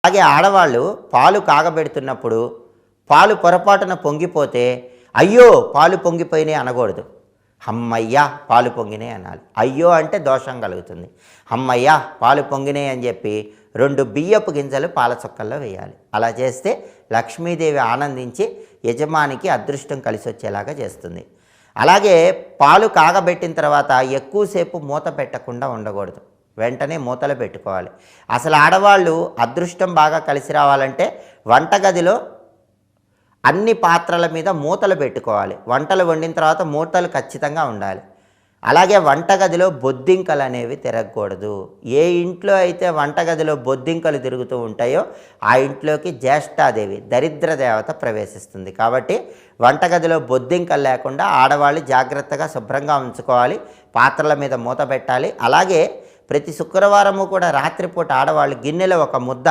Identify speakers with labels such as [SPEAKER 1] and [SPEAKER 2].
[SPEAKER 1] అలాగే ఆడవాళ్ళు పాలు కాగబెడుతున్నప్పుడు పాలు పొరపాటున పొంగిపోతే అయ్యో పాలు పొంగిపోయినాయి అనకూడదు. అమ్మయ్యా పాలు పొంగినాయి అనాలి. అయ్యో అంటే దోషం కలుగుతుంది. అమ్మయ్యా పాలు పొంగినాయి అని చెప్పి 2 బియ్యపు గింజలు పాల చుక్కల్లో వేయాలి. అలా చేస్తే లక్ష్మీదేవి ఆనందించి యజమానికి అదృష్టం కలిసి వచ్చేలాగా చేస్తుంది. అలాగే పాలు కాగబెట్టిన తర్వాత ఎక్కువసేపు మూత పెట్టకుండా ఉండకూడదు. వెంటనే మూతలు పెట్టుకోవాలి. అసలు ఆడవాళ్ళు అదృష్టం బాగా కలిసి రావాలంటే వంటగదిలో అన్ని పాత్రల మీద మూతలు పెట్టుకోవాలి. వంటలు వండిన తర్వాత మూతలు ఖచ్చితంగా ఉండాలి. అలాగే వంటగదిలో బొద్దింకలు అనేవి తిరగకూడదు. ఏ ఇంట్లో అయితే వంటగదిలో బొద్దింకలు తిరుగుతూ ఉంటాయో ఆ ఇంట్లోకి జ్యేష్ఠాదేవి దరిద్ర దేవత ప్రవేశిస్తుంది. కాబట్టి వంటగదిలో బొద్దింకలు లేకుండా ఆడవాళ్ళు జాగ్రత్తగా శుభ్రంగా ఉంచుకోవాలి. పాత్రల మీద మూత పెట్టాలి. అలాగే ప్రతి శుక్రవారము కూడా రాత్రిపూట ఆడవాళ్ళు గిన్నెలో ఒక ముద్ద